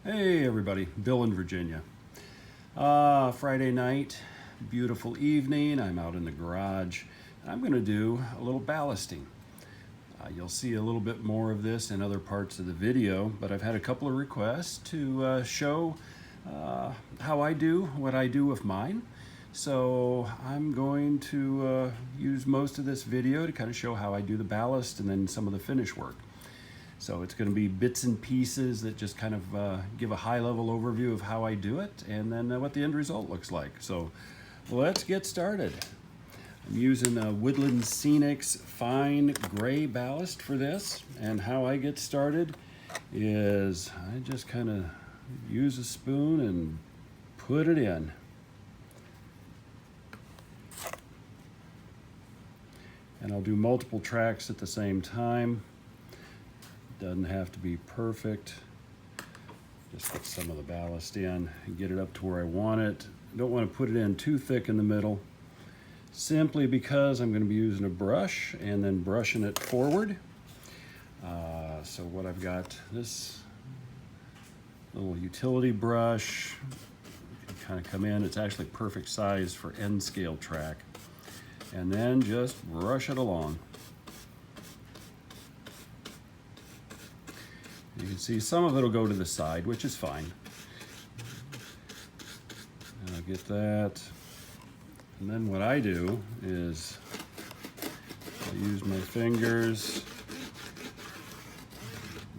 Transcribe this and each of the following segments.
Hey everybody, Bill in Virginia. Friday night, beautiful evening. I'm out in the garage. I'm going to do a little ballasting. You'll see a little bit more of this in other parts of the video, but I've had a couple of requests to show how I do what I do with mine. So I'm going to use most of this video to kind of show how I do the ballast and then some of the finish work. So it's going to be bits and pieces that just kind of give a high-level overview of how I do it and then what the end result looks like. So let's get started. I'm using Woodland Scenic's fine gray ballast for this, and how I get started is I just kind of use a spoon and put it in. And I'll do multiple tracks at the same time. Doesn't have to be perfect. Just get some of the ballast in and get it up to where I want it. I don't want to put it in too thick in the middle, simply because I'm going to be using a brush and then brushing it forward. So what I've got, this little utility brush, can kind of come in. It's actually perfect size for end scale track. And then just brush it along. You can see some of it will go to the side, which is fine. And I'll get that. And then what I do is I use my fingers,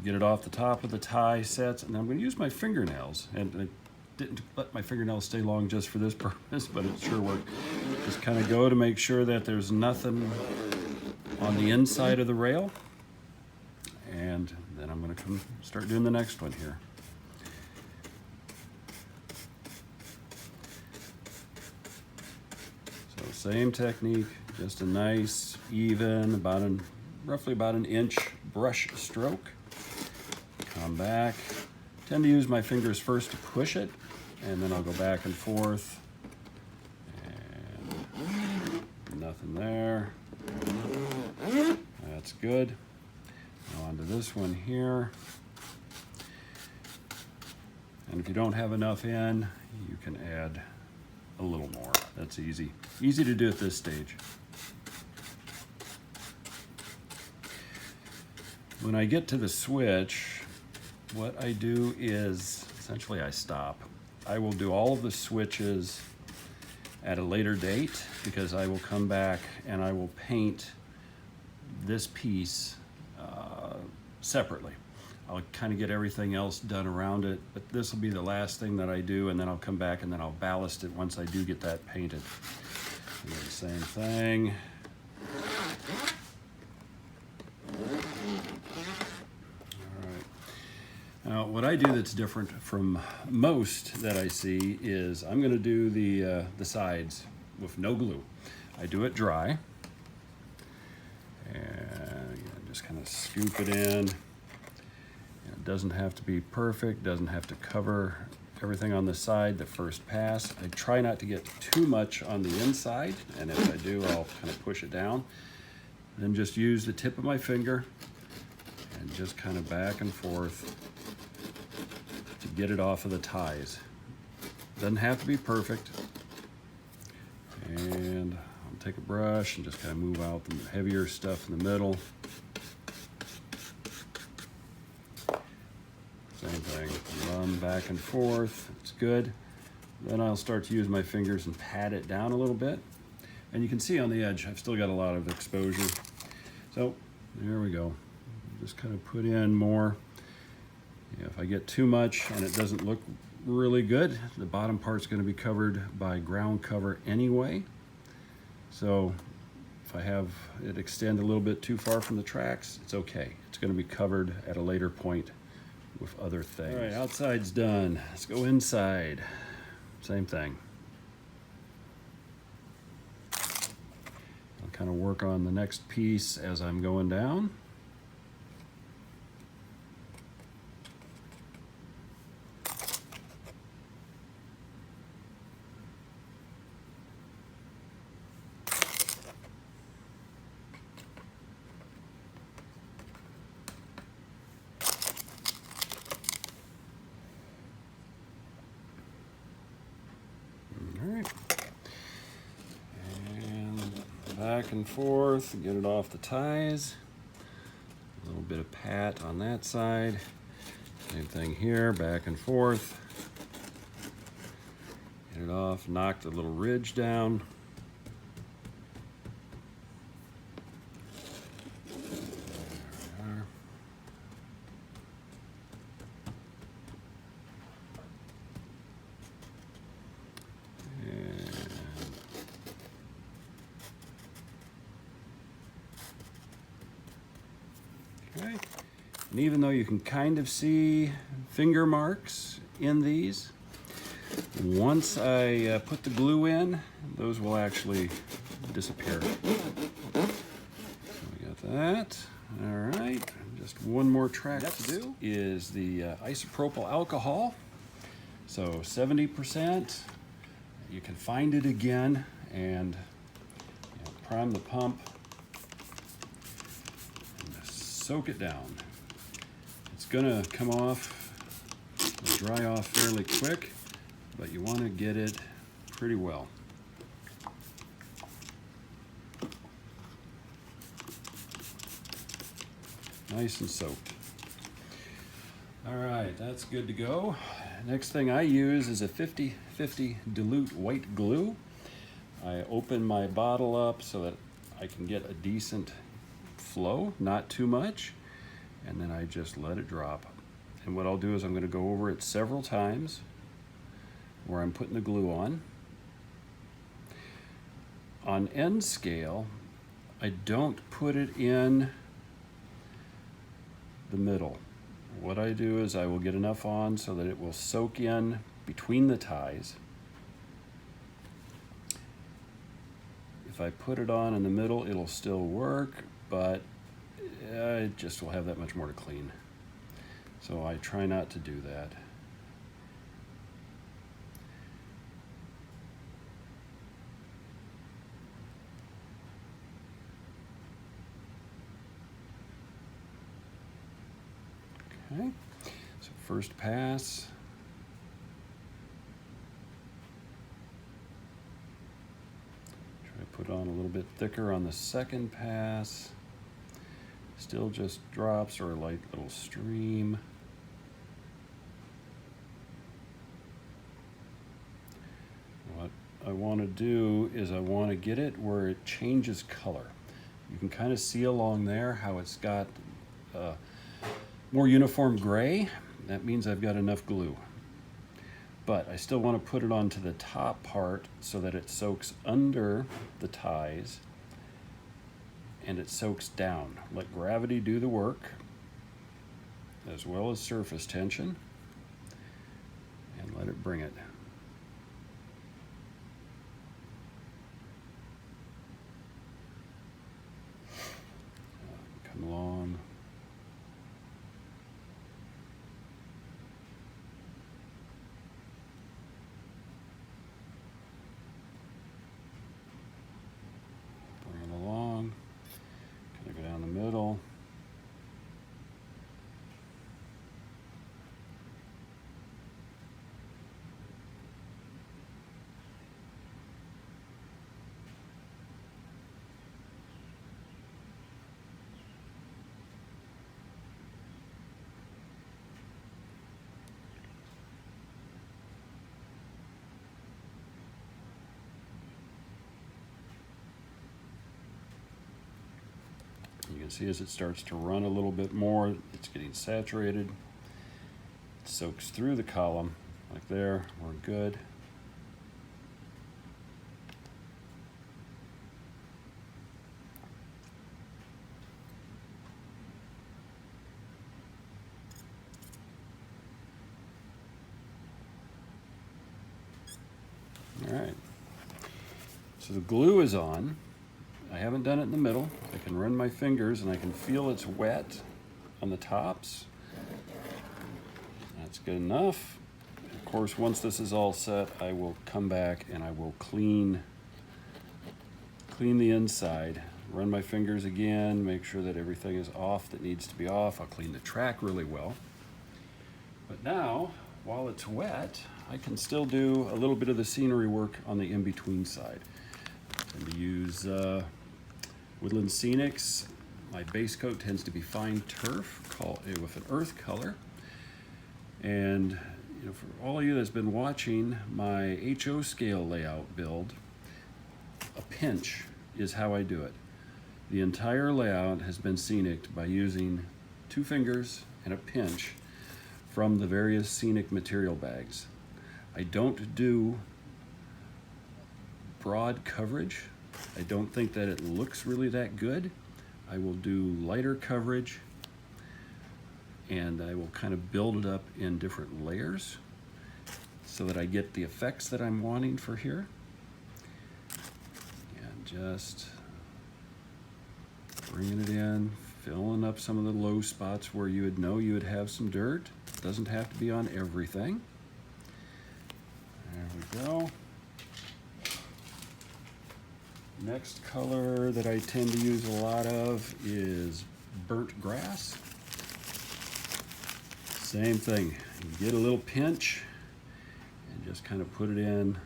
get it off the top of the tie sets, and I'm going to use my fingernails. And I didn't let my fingernails stay long just for this purpose, but it sure worked. Just kind of go to make sure that there's nothing on the inside of the rail. And then I'm going to start doing the next one here. So same technique, just a nice, even, roughly about an inch brush stroke. Come back. Tend to use my fingers first to push it, and then I'll go back and forth. And nothing there. That's good. Now onto this one here. And if you don't have enough in, you can add a little more. That's easy. Easy to do at this stage. When I get to the switch, what I do is, essentially I stop. I will do all of the switches at a later date because I will come back and I will paint this piece separately. I'll kind of get everything else done around it, but this will be the last thing that I do, and then I'll come back and then I'll ballast it once I do get that painted. And the same thing. All right. Now, what I do that's different from most that I see is I'm going to do the sides with no glue. I do it dry. Just kind of scoop it in. It doesn't have to be perfect, doesn't have to cover everything on the side the first pass. I try not to get too much on the inside, and if I do, I'll kind of push it down. Then just use the tip of my finger and just kind of back and forth to get it off of the ties. Doesn't have to be perfect. And I'll take a brush and just kind of move out the heavier stuff in the middle. Same thing, run back and forth, it's good. Then I'll start to use my fingers and pat it down a little bit. And you can see on the edge, I've still got a lot of exposure. So there we go. Just kind of put in more. If I get too much and it doesn't look really good, the bottom part's going to be covered by ground cover anyway. So if I have it extend a little bit too far from the tracks, it's okay. It's going to be covered at a later point with other things. All right, outside's done. Let's go inside. Same thing. I'll kind of work on the next piece as I'm going down. back and forth, get it off the ties. A little bit of pat on that side. Same thing here, back and forth. Get it off, knock the little ridge down. Okay. And even though you can kind of see finger marks in these, once I put the glue in, those will actually disappear. So we got that. All right, just one more track to do is the isopropyl alcohol. So 70%. You can find it again and prime the pump and soak it down. It's gonna come off, dry off fairly quick, but you want to get it pretty well. Nice and soaked. All right, that's good to go. Next thing I use is a 50/50 dilute white glue. I open my bottle up so that I can get a decent flow, not too much, and then I just let it drop. And what I'll do is I'm going to go over it several times where I'm putting the glue on. On end scale, I don't put it in the middle. What I do is I will get enough on so that it will soak in between the ties. If I put it on in the middle, it'll still work, but it just will have that much more to clean. So I try not to do that. Okay, so first pass. Try to put on a little bit thicker on the second pass. Still just drops or a light little stream. What I want to do is I want to get it where it changes color. You can kind of see along there how it's got more uniform gray. That means I've got enough glue. But I still want to put it onto the top part so that it soaks under the ties and it soaks down. Let gravity do the work, as well as surface tension, and let it bring it. Come along. Middle. You can see as it starts to run a little bit more, it's getting saturated. It soaks through the column, like there, we're good. All right, so the glue is on. I haven't done it in the middle. I can run my fingers and I can feel it's wet on the tops. That's good enough. Of course, once this is all set, I will come back and I will clean the inside. Run my fingers again, make sure that everything is off that needs to be off. I'll clean the track really well. But now, while it's wet, I can still do a little bit of the scenery work on the in-between side. And to use Woodland Scenics. My base coat tends to be fine turf with an earth color. And for all of you that's been watching my HO scale layout build, a pinch is how I do it. The entire layout has been scenic by using 2 fingers and a pinch from the various scenic material bags. I don't do broad coverage. I don't think that it looks really that good. I will do lighter coverage, and I will kind of build it up in different layers so that I get the effects that I'm wanting for here. And just bringing it in, filling up some of the low spots where you would know you would have some dirt. It doesn't have to be on everything. There we go. Next color that I tend to use a lot of is burnt grass. Same thing, you get a little pinch and just kind of put it in,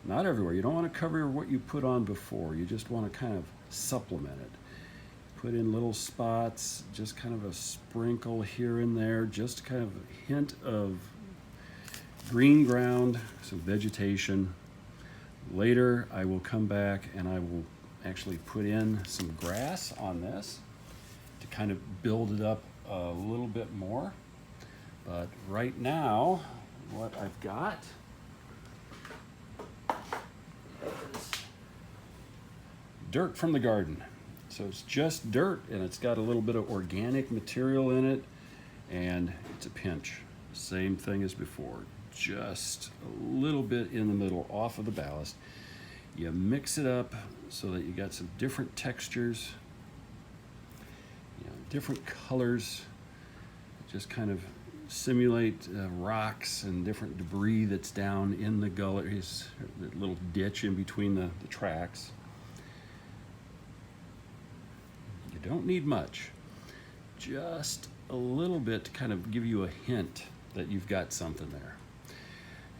not everywhere. You don't want to cover what you put on before. You just want to kind of supplement it. Put in little spots, just kind of a sprinkle here and there, just kind of a hint of green ground, some vegetation. Later, I will come back and I will actually put in some grass on this to kind of build it up a little bit more. But right now, what I've got is dirt from the garden. So it's just dirt, and it's got a little bit of organic material in it, and it's a pinch. Same thing as before. Just a little bit in the middle off of the ballast. You mix it up so that you got some different textures, different colors, just kind of simulate rocks and different debris that's down in the gullies, that little ditch in between the tracks. You don't need much, just a little bit to kind of give you a hint that you've got something there.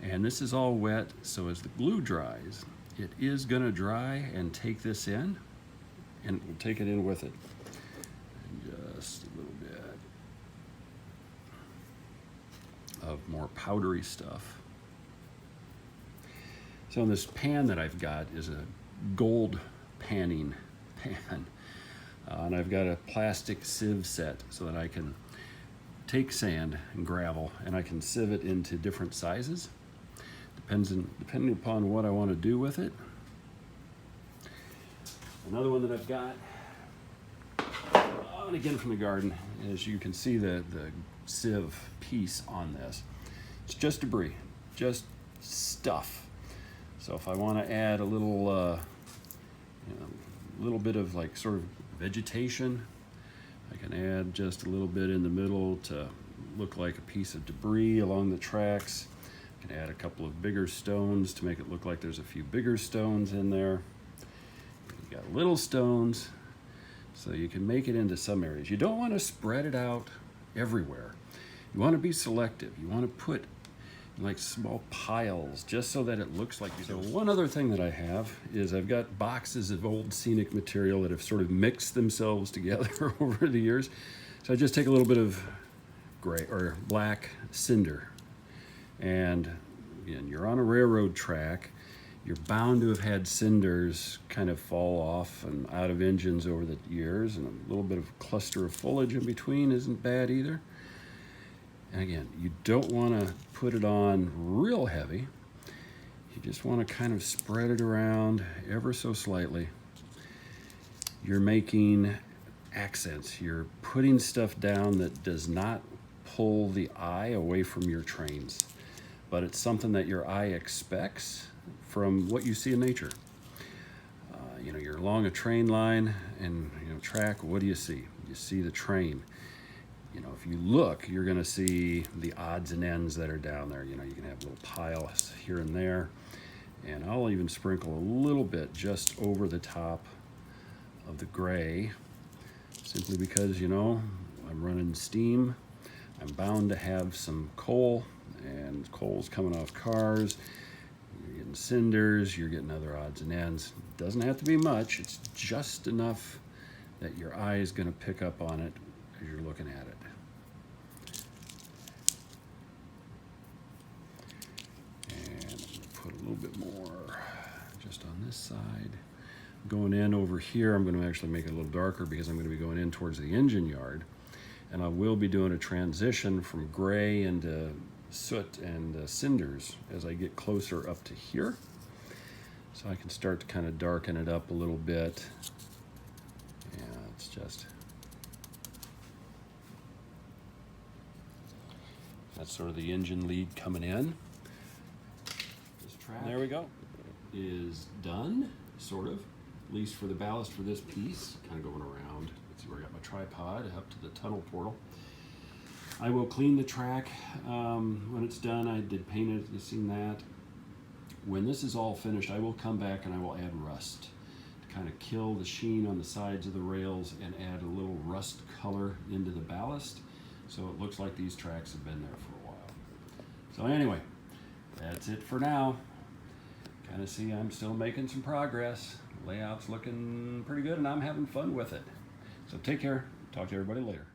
And this is all wet, so as the glue dries, it is going to dry and take this in, and we'll take it in with it. And just a little bit of more powdery stuff. So this pan that I've got is a gold panning pan. And I've got a plastic sieve set so that I can take sand and gravel and I can sieve it into different sizes. Depending upon what I want to do with it. Another one that I've got, and again from the garden, as you can see the sieve piece on this. It's just debris, just stuff. So if I want to add a little, little bit of like sort of vegetation, I can add just a little bit in the middle to look like a piece of debris along the tracks. I can add a couple of bigger stones to make it look like there's a few bigger stones in there. You got little stones, so you can make it into some areas. You don't want to spread it out everywhere. You want to be selective. You want to put like small piles just so that it looks like you do. So one other thing that I have is I've got boxes of old scenic material that have sort of mixed themselves together over the years. So I just take a little bit of gray or black cinder, and again, you're on a railroad track. You're bound to have had cinders kind of fall off and out of engines over the years, and a little bit of cluster of foliage in between isn't bad either. And again, you don't want to put it on real heavy. You just want to kind of spread it around ever so slightly. You're making accents. You're putting stuff down that does not pull the eye away from your trains, but it's something that your eye expects from what you see in nature. You're along a train line and track, what do you see? You see the train. If you look, you're going to see the odds and ends that are down there. You can have little piles here and there. And I'll even sprinkle a little bit just over the top of the gray, simply because, I'm running steam. I'm bound to have some coal, and coal's coming off cars. You're getting cinders, you're getting other odds and ends. It doesn't have to be much, it's just enough that your eye is going to pick up on it as you're looking at it. And I'm going to put a little bit more just on this side. Going in over here, I'm going to actually make it a little darker because I'm going to be going in towards the engine yard. And I will be doing a transition from gray into soot and cinders as I get closer up to here. So I can start to kind of darken it up a little bit. Yeah, it's just, that's sort of the engine lead coming in. This track, there we go, is done, sort of, at least for the ballast for this piece. Kind of going around. Let's see where I got my tripod up to the tunnel portal. I will clean the track when it's done. I did paint it, you've seen that. When this is all finished, I will come back and I will add rust to kind of kill the sheen on the sides of the rails and add a little rust color into the ballast. So it looks like these tracks have been there for a while. So anyway, that's it for now. Kind of see I'm still making some progress. Layout's looking pretty good and I'm having fun with it. So take care. Talk to everybody later.